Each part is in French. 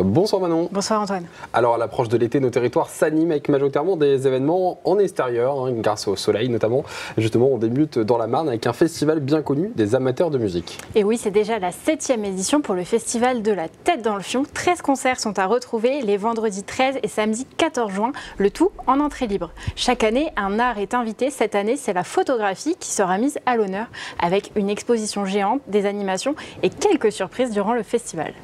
Bonsoir Manon. Bonsoir Antoine. Alors à l'approche de l'été, nos territoires s'animent avec majoritairement des événements en extérieur, grâce au soleil notamment. Justement, on débute dans la Marne avec un festival bien connu des amateurs de musique. Et oui, c'est déjà la 7e édition pour le festival de la Tête dans le Fion. 13 concerts sont à retrouver les vendredis 13 et samedi 14 juin, le tout en entrée libre. Chaque année, un art est invité. Cette année, c'est la photographie qui sera mise à l'honneur avec une exposition géante, des animations et quelques surprises durant le festival.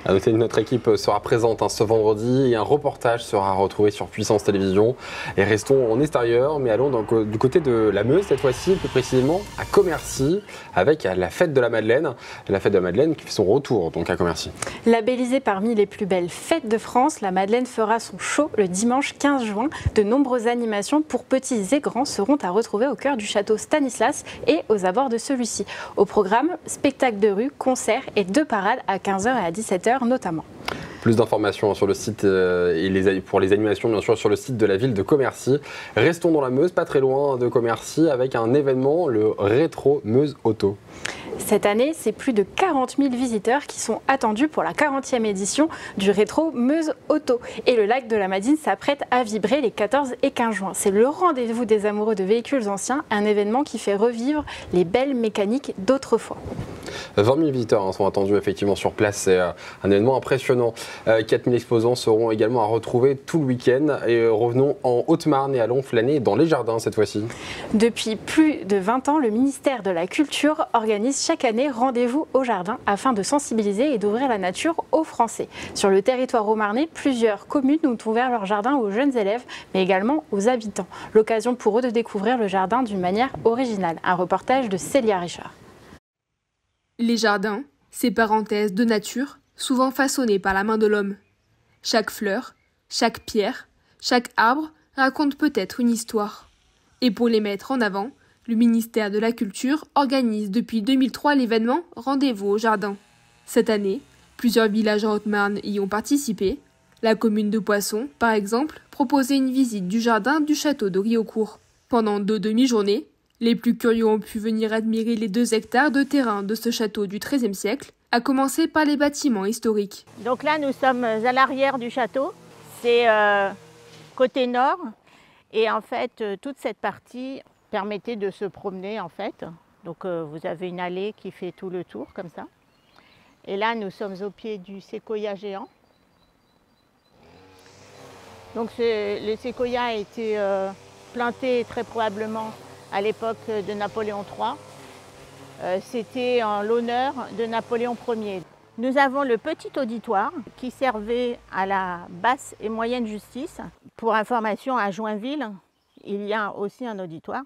À noter que notre équipe sera présente ce vendredi et un reportage sera retrouvé sur Puissance Télévisions. Et restons en extérieur, mais allons donc du côté de la Meuse cette fois-ci, plus précisément à Commercy, avec la fête de la Madeleine. La fête de la Madeleine qui fait son retour donc à Commercy. Labellisée parmi les plus belles fêtes de France, la Madeleine fera son show le dimanche 15 juin. De nombreuses animations pour petits et grands seront à retrouver au cœur du château Stanislas et aux abords de celui-ci. Au programme, spectacles de rue, concerts et 2 parades à 15h et à 17h notamment. Plus d'informations sur le site et pour les animations bien sûr sur le site de la ville de Commercy. Restons dans la Meuse, pas très loin de Commercy, avec un événement, le Rétro Meuse Auto. Cette année, c'est plus de 40 000 visiteurs qui sont attendus pour la 40e édition du Rétro Meuse Auto. Et le lac de la Madine s'apprête à vibrer les 14 et 15 juin. C'est le rendez-vous des amoureux de véhicules anciens, un événement qui fait revivre les belles mécaniques d'autrefois. 20 000 visiteurs sont attendus effectivement sur place, c'est un événement impressionnant. 4 000 exposants seront également à retrouver tout le week-end. Et revenons en Haute-Marne et allons flâner dans les jardins cette fois-ci. Depuis plus de 20 ans, le ministère de la Culture organise chaque année rendez-vous au jardin afin de sensibiliser et d'ouvrir la nature aux Français. Sur le territoire haut-marnais, plusieurs communes ont ouvert leur jardin aux jeunes élèves, mais également aux habitants. L'occasion pour eux de découvrir le jardin d'une manière originale. Un reportage de Célia Richard. Les jardins, ces parenthèses de nature, souvent façonnées par la main de l'homme. Chaque fleur, chaque pierre, chaque arbre raconte peut-être une histoire. Et pour les mettre en avant, le ministère de la Culture organise depuis 2003 l'événement Rendez-vous au jardin. Cette année, plusieurs villages en Haute-Marne y ont participé. La commune de Poisson, par exemple, proposait une visite du jardin du château de Riaucourt. Pendant 2 demi-journées, les plus curieux ont pu venir admirer les 2 hectares de terrain de ce château du XIIIe siècle, à commencer par les bâtiments historiques. Donc là, nous sommes à l'arrière du château, c'est côté nord, et en fait, toute cette partie permettait de se promener en fait. Donc vous avez une allée qui fait tout le tour comme ça. Et là, nous sommes au pied du séquoia géant. Donc le séquoia a été planté très probablement à l'époque de Napoléon III. C'était en l'honneur de Napoléon Ier. Nous avons le petit auditoire qui servait à la basse et moyenne justice. Pour information, à Joinville, il y a aussi un auditoire.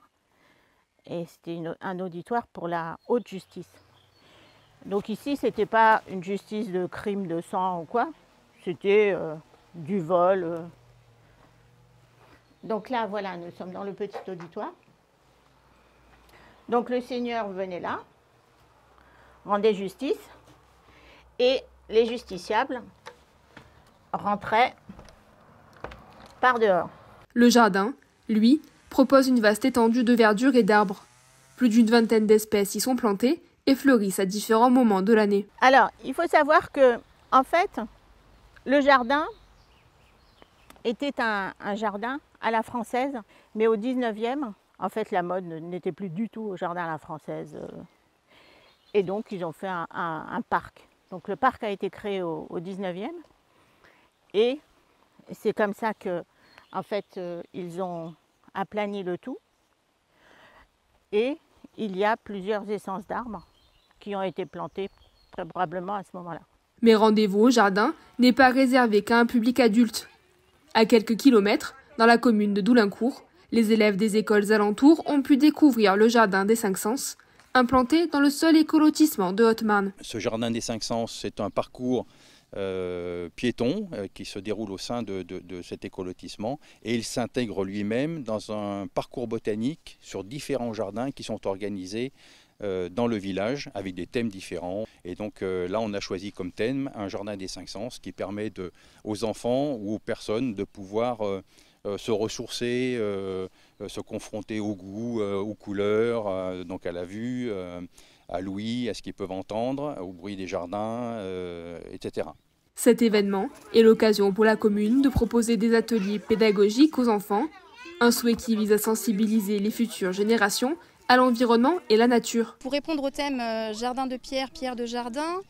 Et c'était un auditoire pour la haute justice. Donc ici, ce n'était pas une justice de crime de sang ou quoi, c'était du vol. Donc là, voilà, nous sommes dans le petit auditoire. Donc le seigneur venait là, rendait justice, et les justiciables rentraient par dehors. Le jardin, lui, propose une vaste étendue de verdure et d'arbres. Plus d'une vingtaine d'espèces y sont plantées et fleurissent à différents moments de l'année. Alors, il faut savoir que, en fait, le jardin était un jardin à la française, mais au 19e, en fait, la mode n'était plus du tout au jardin à la française. Et donc, ils ont fait un parc. Donc, le parc a été créé au 19e. Et c'est comme ça que, en fait, ils ont aplani le tout. Et il y a plusieurs essences d'arbres qui ont été plantées très probablement à ce moment-là. Mais rendez-vous au jardin n'est pas réservé qu'à un public adulte. À quelques kilomètres, dans la commune de Doulincourt, les élèves des écoles alentours ont pu découvrir le jardin des 5 sens, implanté dans le seul écolotissement de Haute-Marne. Ce jardin des 5 sens, c'est un parcours piéton qui se déroule au sein de cet écolotissement, et il s'intègre lui-même dans un parcours botanique sur différents jardins qui sont organisés dans le village avec des thèmes différents. Et donc là, on a choisi comme thème un jardin des 5 sens qui permet aux enfants ou aux personnes de pouvoir se ressourcer, se confronter au goût, aux couleurs, donc à la vue, à l'ouïe, à ce qu'ils peuvent entendre, au bruit des jardins, etc. Cet événement est l'occasion pour la commune de proposer des ateliers pédagogiques aux enfants, un souhait qui vise à sensibiliser les futures générations à l'environnement et la nature. Pour répondre au thème jardin de pierre, pierre de jardin,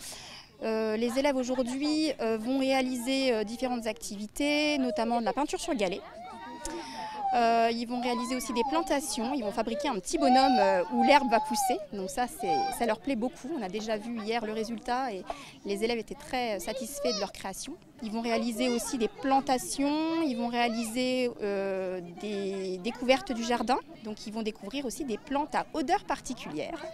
les élèves aujourd'hui vont réaliser différentes activités, notamment de la peinture sur galet. Ils vont réaliser aussi des plantations, ils vont fabriquer un petit bonhomme où l'herbe va pousser, donc ça leur plaît beaucoup. On a déjà vu hier le résultat et les élèves étaient très satisfaits de leur création. Ils vont réaliser aussi des plantations, ils vont réaliser des découvertes du jardin, donc ils vont découvrir aussi des plantes à odeur particulière,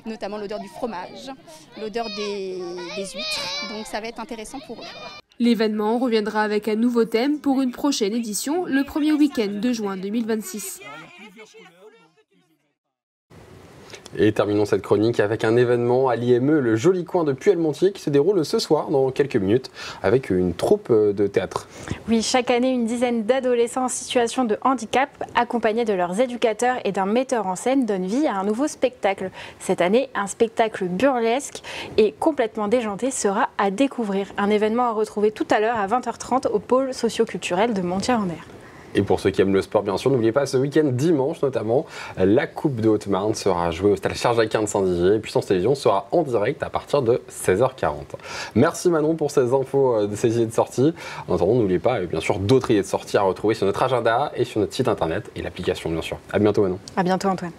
notamment l'odeur du fromage, l'odeur des huîtres, donc ça va être intéressant pour eux. L'événement reviendra avec un nouveau thème pour une prochaine édition le premier week-end de juin 2026. Et terminons cette chronique avec un événement à l'IME, le Joli Coin de Puellemontier, qui se déroule ce soir dans quelques minutes avec une troupe de théâtre. Oui, chaque année, une dizaine d'adolescents en situation de handicap, accompagnés de leurs éducateurs et d'un metteur en scène, donnent vie à un nouveau spectacle. Cette année, un spectacle burlesque et complètement déjanté sera à découvrir. Un événement à retrouver tout à l'heure à 20h30 au pôle socio-culturel de Montier-en-Der. Et pour ceux qui aiment le sport, bien sûr, n'oubliez pas, ce week-end, dimanche notamment, la Coupe de Haute-Marne sera jouée au stade Charles-Jacquin de Saint-Dizier. Et Puissance Télévision sera en direct à partir de 16h40. Merci Manon pour ces infos de ces idées de sortie. En attendant, n'oubliez pas, bien sûr, d'autres idées de sortie à retrouver sur notre agenda et sur notre site internet et l'application, bien sûr. À bientôt Manon. À bientôt Antoine.